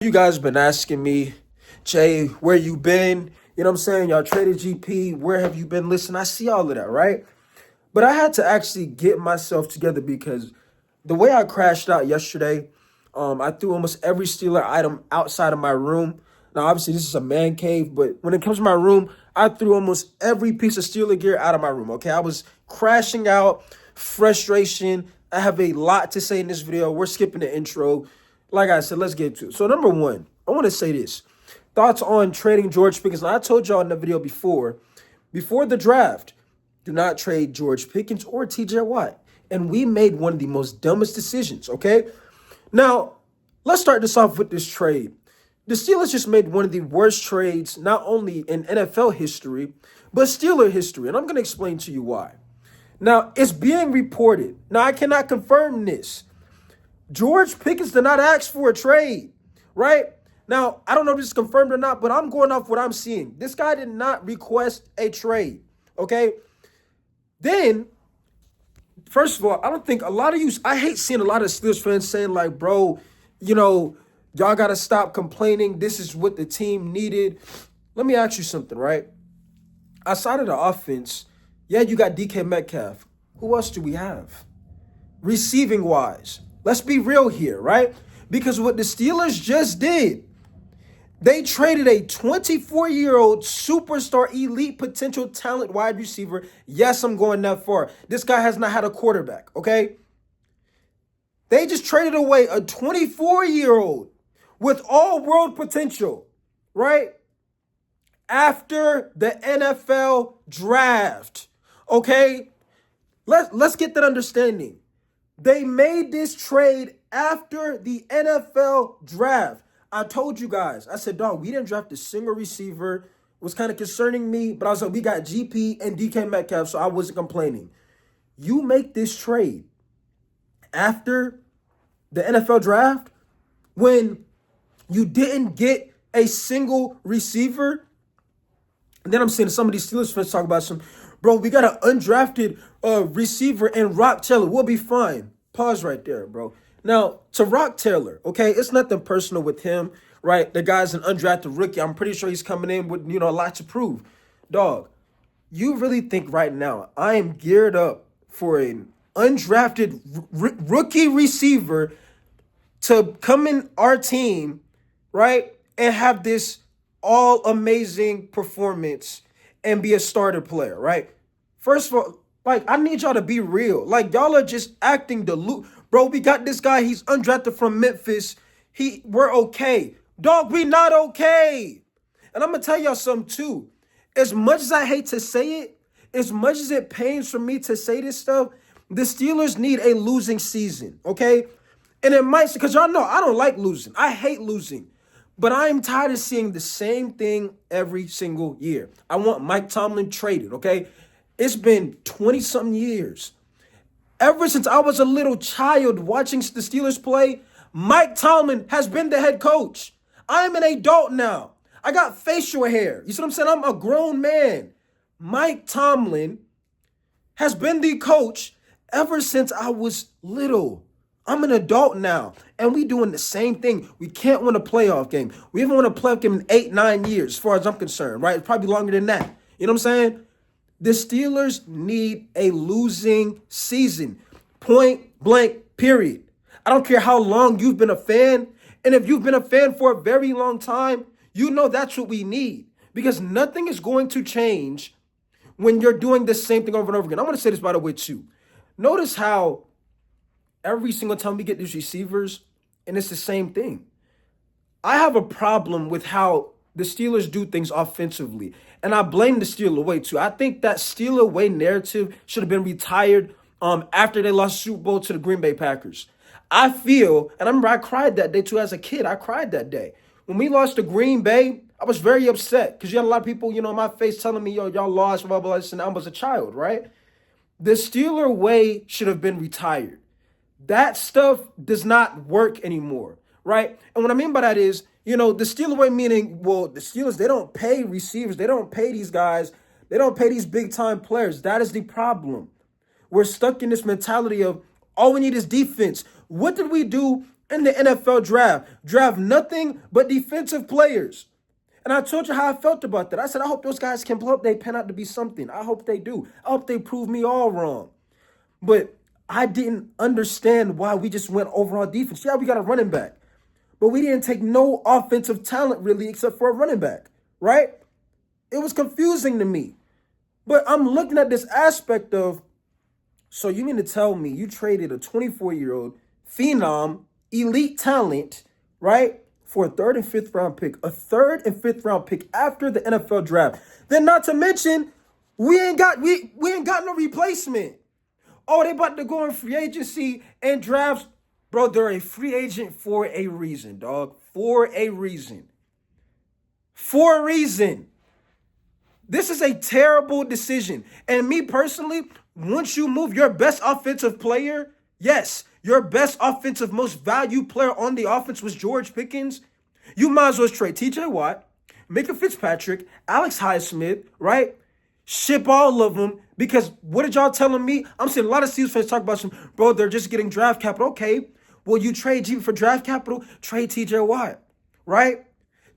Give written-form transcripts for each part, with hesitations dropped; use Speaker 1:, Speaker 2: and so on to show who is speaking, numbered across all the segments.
Speaker 1: You guys been asking me, Jay, where you been? You know what I'm saying? Y'all traded GP. Where have you been? Listen, I see all of that, right? But I had to actually get myself together because the way I crashed out yesterday, I threw almost every Steeler item outside of my room. Now, obviously, this is a man cave, but when it comes to my room, I threw almost every piece of Steeler gear out of my room, okay? I was crashing out, frustration. I have a lot to say in this video. We're skipping the intro. Like I said, let's get to it. So, number one, I want to say this. Thoughts on trading George Pickens. Now, I told y'all in the video before the draft, do not trade George Pickens or TJ Watt. And we made one of the most dumbest decisions, okay? Now, let's start this off with this trade. The Steelers just made one of the worst trades, not only in NFL history, but Steeler history. And I'm going to explain to you why. Now, it's being reported. Now, I cannot confirm this. George Pickens did not ask for a trade, right? Now, I don't know if this is confirmed or not, but I'm going off what I'm seeing. This guy did not request a trade, okay? Then, first of all, I don't think a lot of you, I hate seeing a lot of Steelers fans saying like, bro, y'all got to stop complaining. This is what the team needed. Let me ask you something, right? Outside of the offense, yeah, you got DK Metcalf. Who else do we have? Receiving wise, let's be real here, right? Because what the Steelers just did, they traded a 24-year-old superstar, elite potential talent wide receiver. Yes, I'm going that far. This guy has not had a quarterback, okay? They just traded away a 24-year-old with all-world potential, right? After the NFL draft, okay? Let's get that understanding. They made this trade after the NFL draft. I told you guys, I said, dog, we didn't draft a single receiver. It was kind of concerning me, but I was like, we got GP and DK Metcalf, so I wasn't complaining. You make this trade after the NFL draft when you didn't get a single receiver. And then I'm seeing some of these Steelers fans talk about bro, we got an undrafted receiver and Rock Taylor. We'll be fine. Pause right there, bro. Now, to Rock Taylor, okay, it's nothing personal with him, right? The guy's an undrafted rookie. I'm pretty sure he's coming in with, a lot to prove. Dog, you really think right now I am geared up for an undrafted rookie receiver to come in our team, right, and have this all amazing performance and be a starter player, right? First of all, I need y'all to be real. Y'all are just acting Bro, we got this guy. He's undrafted from Memphis. We're okay. Dog, we not okay. And I'm going to tell y'all something, too. As much as I hate to say it, as much as it pains for me to say this stuff, the Steelers need a losing season, okay? And it might, because y'all know I don't like losing. I hate losing. But I am tired of seeing the same thing every single year. I want Mike Tomlin traded, okay? It's been 20-something years. Ever since I was a little child watching the Steelers play, Mike Tomlin has been the head coach. I am an adult now. I got facial hair. You see what I'm saying? I'm a grown man. Mike Tomlin has been the coach ever since I was little. I'm an adult now, and we doing the same thing. We can't win a playoff game. We haven't won a playoff game in 8-9 years, as far as I'm concerned, right? It's probably longer than that. You know what I'm saying? The Steelers need a losing season. Point blank, period. I don't care how long you've been a fan, and if you've been a fan for a very long time, you know that's what we need, because nothing is going to change when you're doing the same thing over and over again. I want to say this, by the way, too. Notice how every single time we get these receivers, and it's the same thing. I have a problem with how the Steelers do things offensively, and I blame the Steeler way too. I think that Steeler way narrative should have been retired after they lost the Super Bowl to the Green Bay Packers. I feel, and I remember I cried that day too as a kid. I cried that day. When we lost to Green Bay, I was very upset because you had a lot of people, in my face telling me, yo, y'all lost, blah, blah, blah, and I was a child, right? The Steeler way should have been retired. That stuff does not work anymore, right? And what I mean by that is, the Steeler way meaning, well, the Steelers, they don't pay receivers. They don't pay these guys. They don't pay these big-time players. That is the problem. We're stuck in this mentality of all we need is defense. What did we do in the NFL draft. Draft nothing but defensive players. And I told you how I felt about that. I said, I hope those guys can blow up. They pan out to be something. I hope they do. I hope they prove me all wrong. But I didn't understand why we just went overall defense. Yeah, we got a running back. But we didn't take no offensive talent really except for a running back, right? It was confusing to me. But I'm looking at this aspect of, so you mean to tell me you traded a 24-year-old phenom, elite talent, right, for a third and fifth round pick, a third and fifth round pick after the NFL draft. Then not to mention, we ain't got no replacement. Oh, they about to go in free agency and drafts. Bro, they're a free agent for a reason, dog. For a reason. For a reason. This is a terrible decision. And me personally, once you move your best offensive player, yes, your best offensive, most valued player on the offense was George Pickens, you might as well trade TJ Watt, Micah Fitzpatrick, Alex Highsmith, right? Ship all of them, because what did y'all telling me? I'm seeing a lot of Steelers fans talk about bro, they're just getting draft capital. Okay, well, you trade G for draft capital, trade TJ Watt, right?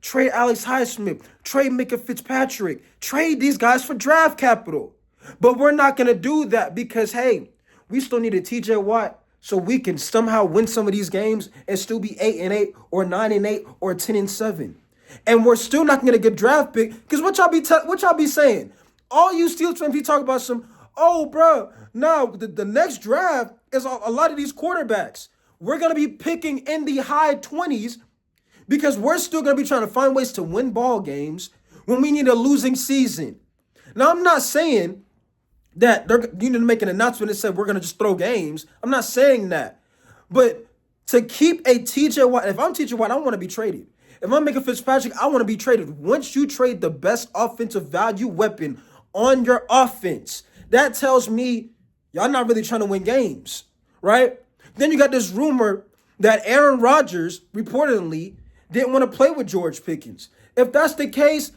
Speaker 1: Trade Alex Highsmith, trade Micah Fitzpatrick, trade these guys for draft capital. But we're not going to do that because, hey, we still need a TJ Watt so we can somehow win some of these games and still be 8-8 or 9-8 or 10-7. And we're still not going to get a draft pick because what y'all be saying? All you Steelers fans be talking about bro, no, the next draft is a lot of these quarterbacks. We're going to be picking in the high 20s because we're still going to be trying to find ways to win ball games when we need a losing season. Now, I'm not saying that you need to make an announcement and say we're going to just throw games. I'm not saying that. But to keep a TJ Watt, if I'm TJ Watt, I want to be traded. If I'm Micah Fitzpatrick, I want to be traded. Once you trade the best offensive value weapon on your offense, that tells me y'all not really trying to win games, right? Then you got this rumor that Aaron Rodgers reportedly didn't want to play with George Pickens. If that's the case,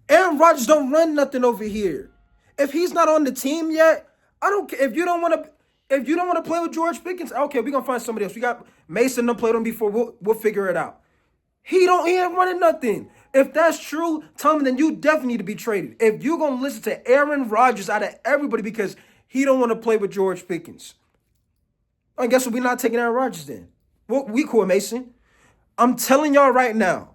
Speaker 1: Aaron Rodgers don't run nothing over here. If he's not on the team yet, I don't care. If you don't want to play with George Pickens, okay, we're gonna find somebody else. We got Mason done played on before. We'll figure it out. He ain't running nothing. If that's true, tell me then you definitely need to be traded. If you're gonna listen to Aaron Rodgers out of everybody because he don't want to play with George Pickens, I guess we're not taking Aaron Rodgers then. Well, we cool, Mason. I'm telling y'all right now.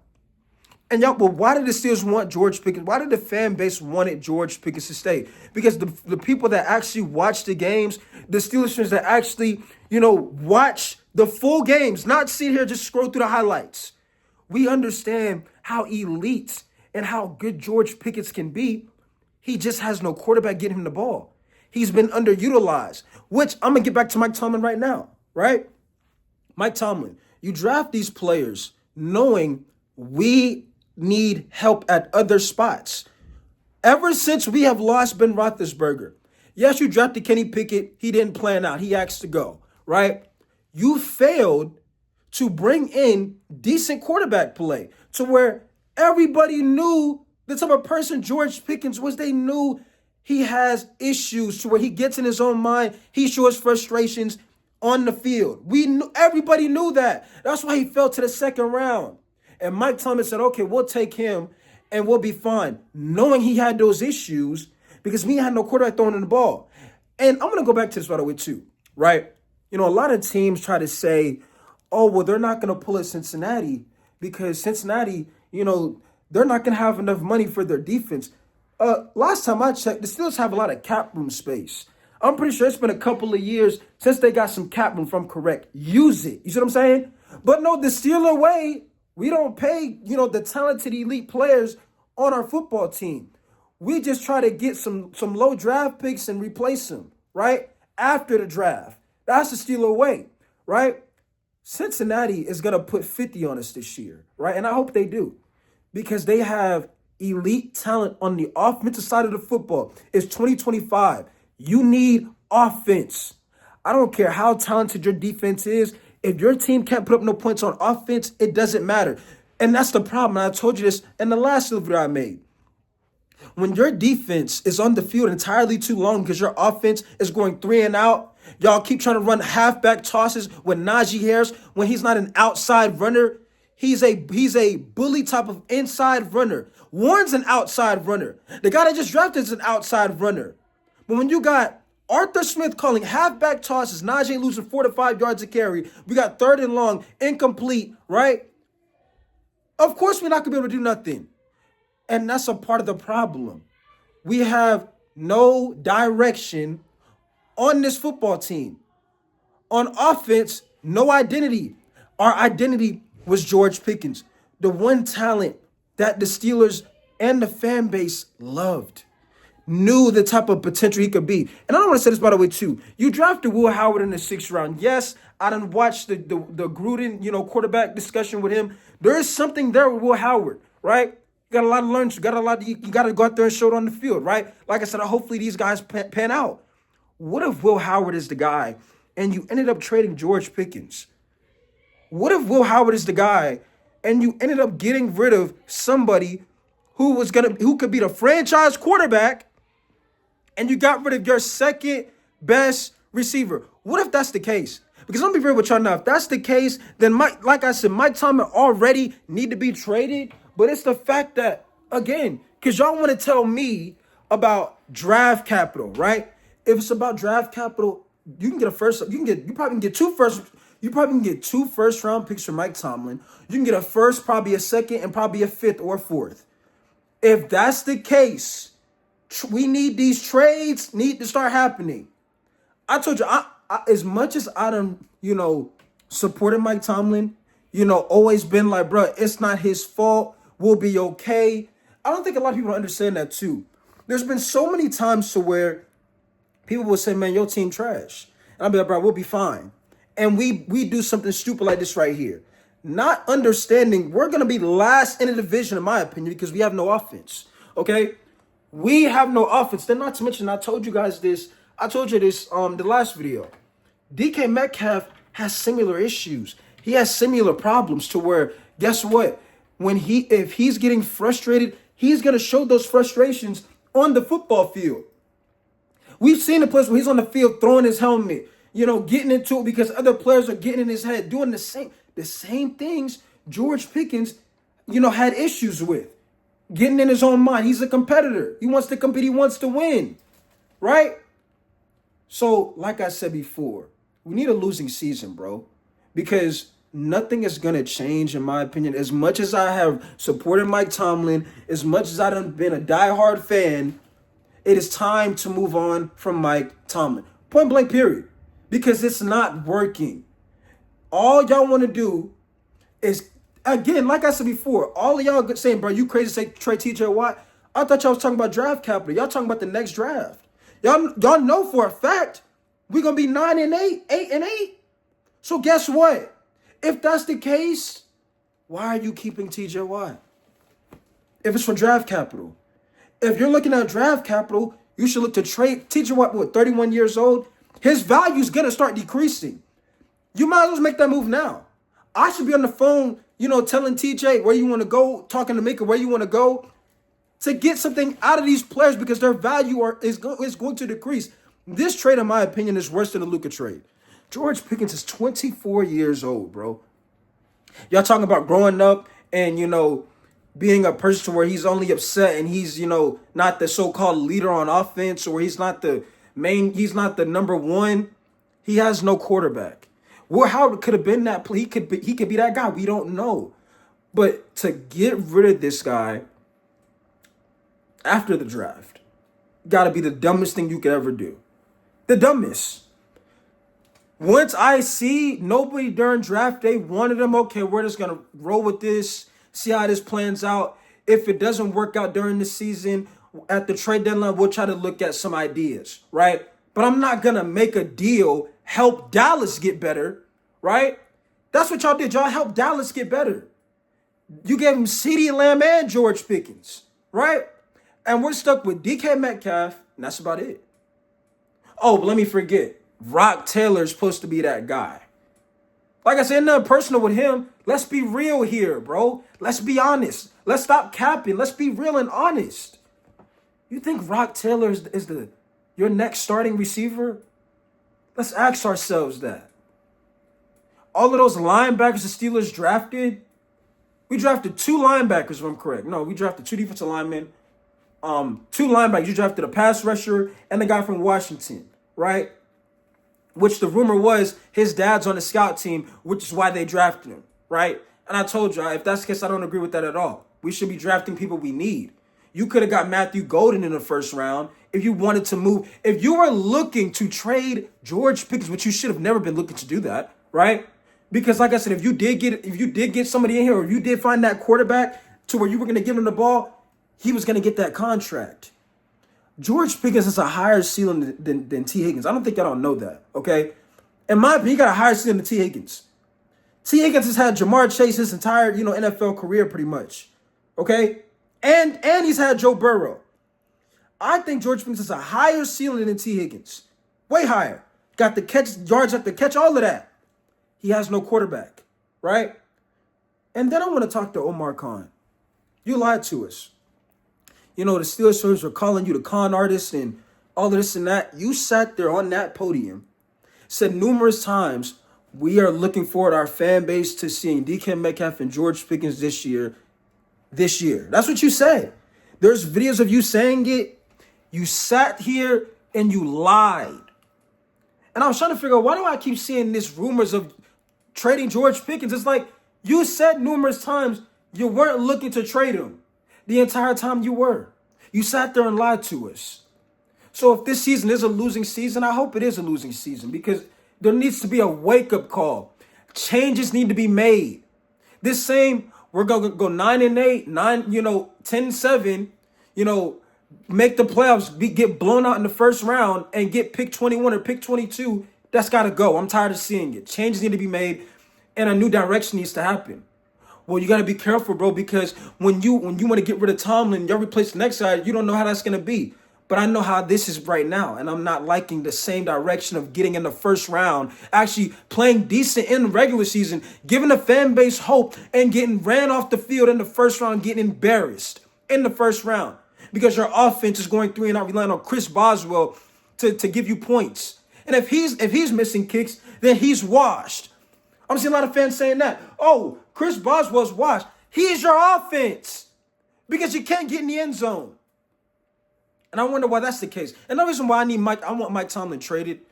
Speaker 1: And y'all, but why did the Steelers want George Pickens? Why did the fan base wanted George Pickens to stay? Because the people that actually watch the games, the Steelers fans that actually, watch the full games, not sit here just scroll through the highlights. We understand how elite and how good George Pickens can be. He just has no quarterback getting him the ball. He's been underutilized, which I'm going to get back to Mike Tomlin right now, right? Mike Tomlin, you draft these players knowing we need help at other spots. Ever since we have lost Ben Roethlisberger, yes, you drafted Kenny Pickett. He didn't plan out. He asked to go, right? You failed to bring in decent quarterback play to where everybody knew the type of person George Pickens was. They knew he has issues to where he gets in his own mind. He shows frustrations on the field. Everybody knew that. That's why he fell to the second round. And Mike Tomlin said, okay, we'll take him and we'll be fine. Knowing he had those issues because we had no quarterback throwing in the ball. And I'm going to go back to this right away too, right? A lot of teams try to say, oh, well, they're not going to pull at Cincinnati because Cincinnati, they're not going to have enough money for their defense. Last time I checked, the Steelers have a lot of cap room space. I'm pretty sure it's been a couple of years since they got some cap room, if I'm correct. Use it. You see what I'm saying? But no, the Steeler way, we don't pay, the talented elite players on our football team. We just try to get some low draft picks and replace them, right? After the draft. That's the Steeler way, right? Cincinnati is going to put 50 on us this year, right? And I hope they do because they have elite talent on the offensive side of the football. It's 2025. You need offense. I don't care how talented your defense is. If your team can't put up no points on offense, it doesn't matter. And that's the problem. And I told you this in the last video I made. When your defense is on the field entirely too long because your offense is going 3 and out, Y'all keep trying to run halfback tosses with Najee Harris when he's not an outside runner. He's a bully type of inside runner. Warren's an outside runner. The guy that just drafted is an outside runner. But when you got Arthur Smith calling halfback tosses, Najee losing 4 to 5 yards a carry, we got third and long, incomplete, right? Of course we're not going to be able to do nothing. And that's a part of the problem. We have no direction on this football team. On offense, no identity. Our identity was George Pickens, the one talent that the Steelers and the fan base loved, knew the type of potential he could be. And I don't want to say this, by the way, too. You drafted Will Howard in the 6th round. Yes, I done watched the Gruden, quarterback discussion with him. There is something there with Will Howard, right? You got a lot to learn. You got to go out there and show it on the field, right? Like I said, hopefully these guys pan out. What if Will Howard is the guy and you ended up trading George Pickens? What if Will Howard is the guy and you ended up getting rid of somebody who could be the franchise quarterback, and you got rid of your second best receiver? What if that's the case? Because I'm gonna be real with y'all now. If that's the case, then like I said, Mike Tomlin already need to be traded. But it's the fact that, again, because y'all want to tell me about draft capital, right? If it's about draft capital, you can get you probably can get two first round picks from Mike Tomlin. You can get a first, probably a second, and probably a fifth or fourth. If that's the case, we need these trades need to start happening. I told you, I as much as I done, supported Mike Tomlin, always been like, bro, it's not his fault. We'll be okay. I don't think a lot of people understand that too. There's been so many times to where people will say, man, your team trash. And I'll be like, bro, we'll be fine. And we do something stupid like this right here. Not understanding we're going to be last in the division, in my opinion, because we have no offense. Okay? We have no offense. Then not to mention, I told you this the last video. DK Metcalf has similar issues. He has similar problems to where, guess what? If he's getting frustrated, he's going to show those frustrations on the football field. We've seen the plays where he's on the field throwing his helmet, getting into it because other players are getting in his head, doing the same things George Pickens, had issues with. Getting in his own mind. He's a competitor. He wants to compete. He wants to win, right? So, like I said before, we need a losing season, bro, because nothing is going to change, in my opinion. As much as I have supported Mike Tomlin, as much as I've been a diehard fan, it is time to move on from Mike Tomlin. Point blank, period. Because it's not working. All y'all want to do is, again, like I said before, all of y'all saying, bro, you crazy to say trade TJ Watt. I thought y'all was talking about draft capital. Y'all talking about the next draft. Y'all know for a fact we're going to be 9-8, 8-8. So guess what? If that's the case, why are you keeping TJ Watt? If it's for draft capital. If you're looking at draft capital, you should look to trade TJ Watt, 31 years old? His value is going to start decreasing. You might as well make that move now. I should be on the phone, telling TJ where you want to go, talking to Mika where you want to go to get something out of these players because their value is going to decrease. This trade, in my opinion, is worse than the Luka trade. George Pickens is 24 years old, bro. Y'all talking about growing up and, being a person to where he's only upset and he's, not the so-called leader on offense, or he's not the number one. He has no quarterback. Well, how could have been that? He could be that guy. We don't know. But to get rid of this guy after the draft, got to be the dumbest thing you could ever do. The dumbest. Once I see nobody during draft day wanted him, okay, we're just going to roll with this, see how this plans out. If it doesn't work out during the season, at the trade deadline, we'll try to look at some ideas, right? But I'm not going to make a deal, help Dallas get better, right? That's what y'all did. Y'all helped Dallas get better. You gave him CeeDee Lamb and George Pickens, right? And we're stuck with DK Metcalf, and that's about it. Oh, but let me forget. Rock Taylor's supposed to be that guy. Like I said, nothing personal with him. Let's be real here, bro. Let's be honest. Let's stop capping. Let's be real and honest. You think Rock Taylor is your next starting receiver? Let's ask ourselves that. All of those linebackers the Steelers drafted, we drafted two linebackers, if I'm correct. No, we drafted two defensive linemen, two linebackers. You drafted a pass rusher and a guy from Washington, right? Which the rumor was his dad's on the scout team, which is why they drafted him, right? And I told you, if that's the case, I don't agree with that at all. We should be drafting people we need. You could have got Matthew Golden in the first round if you wanted to move. If you were looking to trade George Pickens, which you should have never been looking to do that, right? Because like I said, if you did get somebody in here, or you did find that quarterback to where you were going to give him the ball, he was going to get that contract. George Pickens has a higher ceiling than T. Higgins. I don't think y'all don't know that, okay? In my opinion, he got a higher ceiling than T. Higgins. T. Higgins has had Jamar Chase his entire, NFL career pretty much, okay? And he's had Joe Burrow. I think George Pickens has a higher ceiling than T. Higgins. Way higher. Got the catch, yards after catch, all of that. He has no quarterback, right? And then I want to talk to Omar Khan. You lied to us. The Steelers fans were calling you the con artist and all of this and that. You sat there on that podium, said numerous times, we are looking forward, our fan base, to seeing DK Metcalf and George Pickens this year. That's what you said. There's videos of you saying it. You sat here and you lied. And I was trying to figure out, why do I keep seeing this rumors of trading George Pickens? It's like you said numerous times you weren't looking to trade him. The entire time you were. You sat there and lied to us. So if this season is a losing season, I hope it is a losing season, because there needs to be a wake-up call. Changes need to be made. This same, we're going to go 9-8, 10-7, make the playoffs, get blown out in the first round and get pick 21 or pick 22. That's got to go. I'm tired of seeing it. Changes need to be made and a new direction needs to happen. Well, you got to be careful, bro, because when you want to get rid of Tomlin, you replace the next guy, you don't know how that's going to be. But I know how this is right now, and I'm not liking the same direction of getting in the first round, actually playing decent in the regular season, giving the fan base hope, and getting ran off the field in the first round, getting embarrassed in the first round because your offense is going through and not relying on Chris Boswell to give you points. And if he's missing kicks, then he's washed. I'm seeing a lot of fans saying that. Oh, Chris Boswell's washed. He's your offense because you can't get in the end zone. And I wonder why that's the case. And the reason why I want Mike Tomlin traded,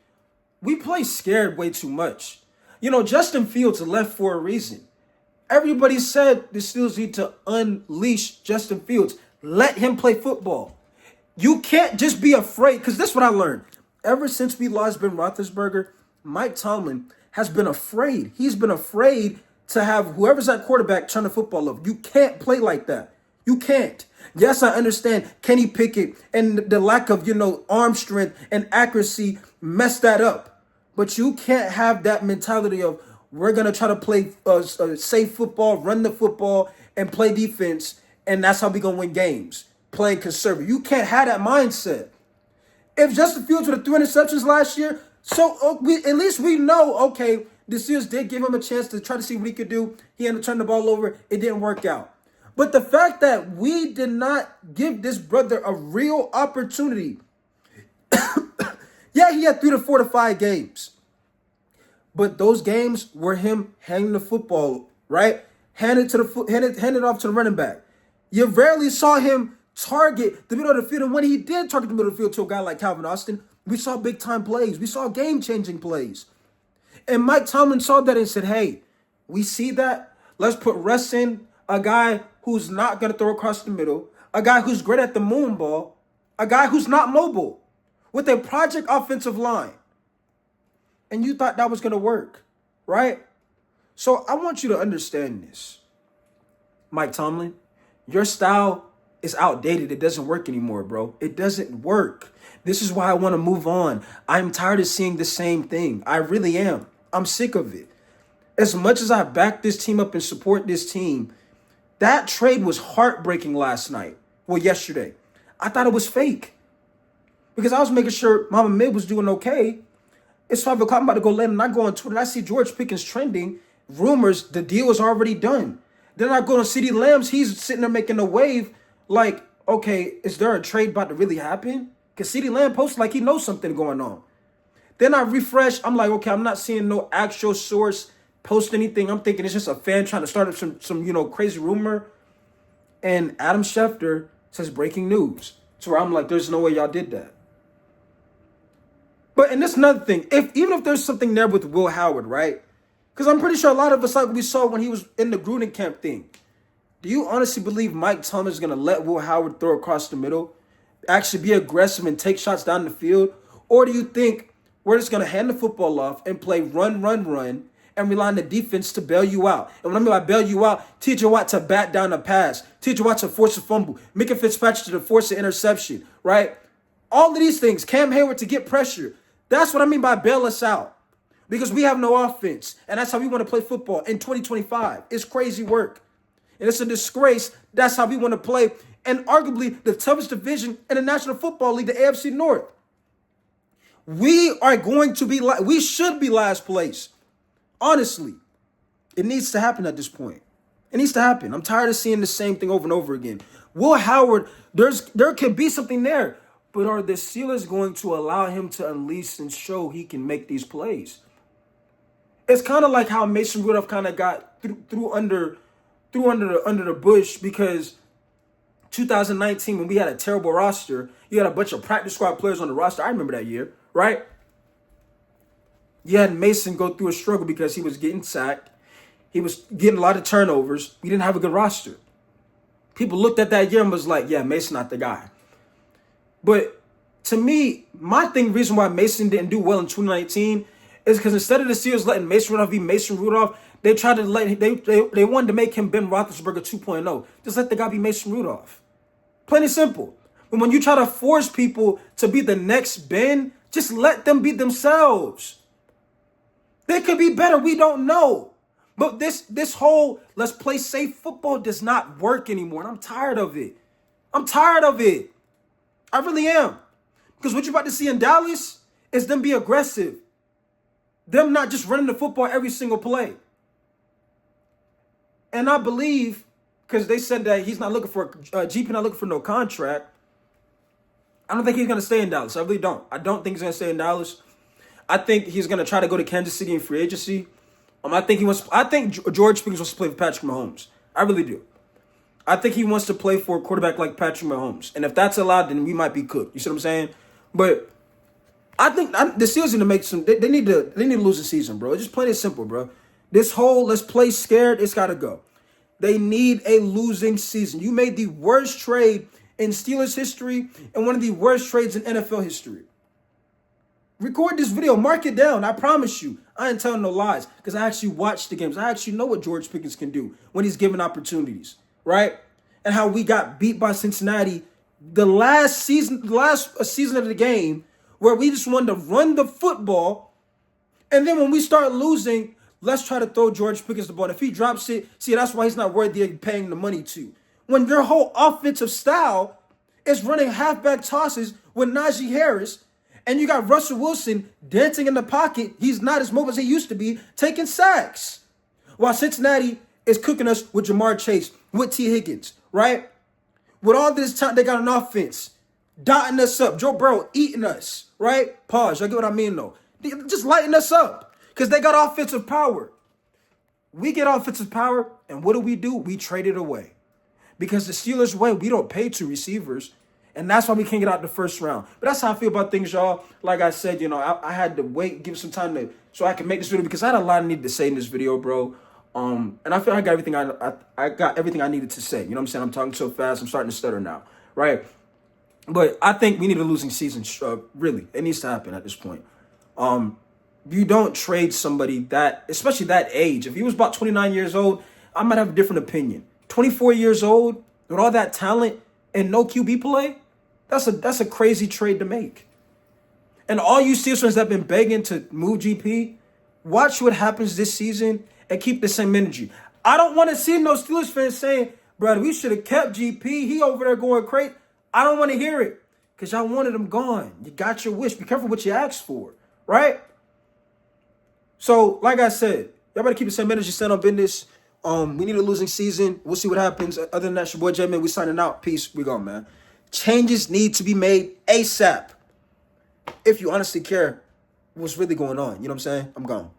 Speaker 1: we play scared way too much. Justin Fields left for a reason. Everybody said the Steelers need to unleash Justin Fields. Let him play football. You can't just be afraid, because this is what I learned. Ever since we lost Ben Roethlisberger, Mike Tomlin has been afraid. He's been afraid to have whoever's at quarterback turn the football over. You can't play like that. You can't. Yes, I understand Kenny Pickett and the lack of, arm strength and accuracy messed that up. But you can't have that mentality of we're going to try to play safe football, run the football, and play defense, and that's how we're going to win games, playing conservative. You can't have that mindset. If Justin Fields would have 3 interceptions last year, at least we know, okay, the Steelers did give him a chance to try to see what he could do. He had to turn the ball over. It didn't work out. But the fact that we did not give this brother a real opportunity. Yeah, he had 3 to 4 to 5 games. But those games were him handing the football, right? Hand it off to the running back. You rarely saw him target the middle of the field. And when he did target the middle of the field to a guy like Calvin Austin, we saw big-time plays. We saw game-changing plays. And Mike Tomlin saw that and said, hey, we see that. Let's put Russ in, a guy who's not going to throw across the middle, a guy who's great at the moon ball, a guy who's not mobile, with a project offensive line. And you thought that was going to work, right? So I want you to understand this. Mike Tomlin, your style is outdated. It doesn't work anymore, bro. It doesn't work. This is why I want to move on. I'm tired of seeing the same thing. I really am. I'm sick of it. As much as I back this team up and support this team, that trade was heartbreaking last night. Well, yesterday. I thought it was fake. Because I was making sure Mama Mid was doing okay. It's 5 o'clock. I'm about to go late and I go on Twitter and I see George Pickens trending. Rumors, the deal is already done. Then I go to CeeDee Lamb's. He's sitting there making a wave like, okay, is there a trade about to really happen? Because CeeDee Lamb posted like he knows something going on. Then I refresh. I'm like, okay, I'm not seeing no actual source post anything. I'm thinking it's just a fan trying to start up some crazy rumor. And Adam Schefter says breaking news. So where I'm like, there's no way y'all did that. But and that's another thing. Even if there's something there with Will Howard, right? Because I'm pretty sure a lot of us, like we saw when he was in the Gruden camp thing. Do you honestly believe Mike Thomas is going to let Will Howard throw across the middle, actually be aggressive and take shots down the field? Or do you think we're just going to hand the football off and play run, and rely on the defense to bail you out? And when I mean by bail you out, TJ Watt to bat down a pass, TJ Watt to force a fumble, Micah Fitzpatrick to force an interception, right? All of these things, Cam Hayward to get pressure. That's what I mean by bail us out. Because we have no offense. And that's how we want to play football in 2025. It's crazy work. And it's a disgrace. That's how we want to play. And arguably the toughest division in the National Football League, the AFC North. We are going to be, we should be last place. Honestly. It needs to happen at this point. It needs to happen. I'm tired of seeing the same thing over and over again. Will Howard, there could be something there. But are the Steelers going to allow him to unleash and show he can make these plays? It's kind of like how Mason Rudolph kind of got through under the bush, because 2019 when we had a terrible roster, you had a bunch of practice squad players on the roster. I remember that year, right? You had Mason go through a struggle because he was getting sacked. He was getting a lot of turnovers. We didn't have a good roster. People looked at that year and was like, yeah, Mason not the guy. But to me, reason why Mason didn't do well in 2019 is because instead of the Steelers letting Mason Rudolph be Mason Rudolph, they tried to they wanted to make him Ben Roethlisberger 2.0. Just let the guy be Mason Rudolph. Plain and simple. But when you try to force people to be the next Ben, just let them be themselves. They could be better. We don't know. But this whole let's play safe football does not work anymore. And I'm tired of it. I really am. Because what you're about to see in Dallas is them be aggressive. Them not just running the football every single play. And I believe, because they said that he's not looking for, GP not looking for no contract. I don't think he's going to stay in Dallas. I really don't. I don't think he's going to stay in Dallas. I think he's going to try to go to Kansas City in free agency. I think George Pickens wants to play for Patrick Mahomes. I really do. I think he wants to play for a quarterback like Patrick Mahomes. And if that's allowed, then we might be cooked. You see what I'm saying? But I think the Steelers need to make some. They need to lose the season, bro. It's just plain and simple, bro. This whole let's play scared, it's got to go. They need a losing season. You made the worst trade in Steelers history and one of the worst trades in NFL history. Record this video. Mark it down. I promise you. I ain't telling no lies because I actually watched the games. I actually know what George Pickens can do when he's given opportunities. Right? And how we got beat by Cincinnati the last season of the game, where we just wanted to run the football. And then when we start losing, let's try to throw George Pickens the ball. And if he drops it, see, that's why he's not worthy of paying the money to. When your whole offensive style is running halfback tosses with Najee Harris, and you got Russell Wilson dancing in the pocket, he's not as mobile as he used to be, taking sacks. While Cincinnati is cooking us with Jamar Chase, with T. Higgins, right? With all this time, they got an offense, dotting us up. Joe Burrow eating us, right? Pause. Y'all get what I mean, though. They just lighting us up because they got offensive power. We get offensive power, and what do? We trade it away. Because the Steelers' way, we don't pay two receivers, and that's why we can't get out the first round. But that's how I feel about things, y'all. Like I said, I had to wait, give some time so I can make this video because I had a lot I needed to say in this video, bro. And I feel like I got everything I got everything I needed to say. You know what I'm saying? I'm talking so fast, I'm starting to stutter now, right? But I think we need a losing season. Really, it needs to happen at this point. You don't trade somebody especially that age. If he was about 29 years old, I might have a different opinion. 24 years old with all that talent and no QB play, that's a crazy trade to make. And all you Steelers fans that have been begging to move GP, watch what happens this season and keep the same energy. I don't want to see no Steelers fans saying, brother, we should have kept GP. He over there going crazy. I don't want to hear it because y'all wanted him gone. You got your wish. Be careful what you ask for, right? So, like I said, y'all better keep the same energy, stand on business. We need a losing season. We'll see what happens. Other than that, your boy J-Man, we signing out. Peace. We gone, man. Changes need to be made ASAP. If you honestly care what's really going on. You know what I'm saying? I'm gone.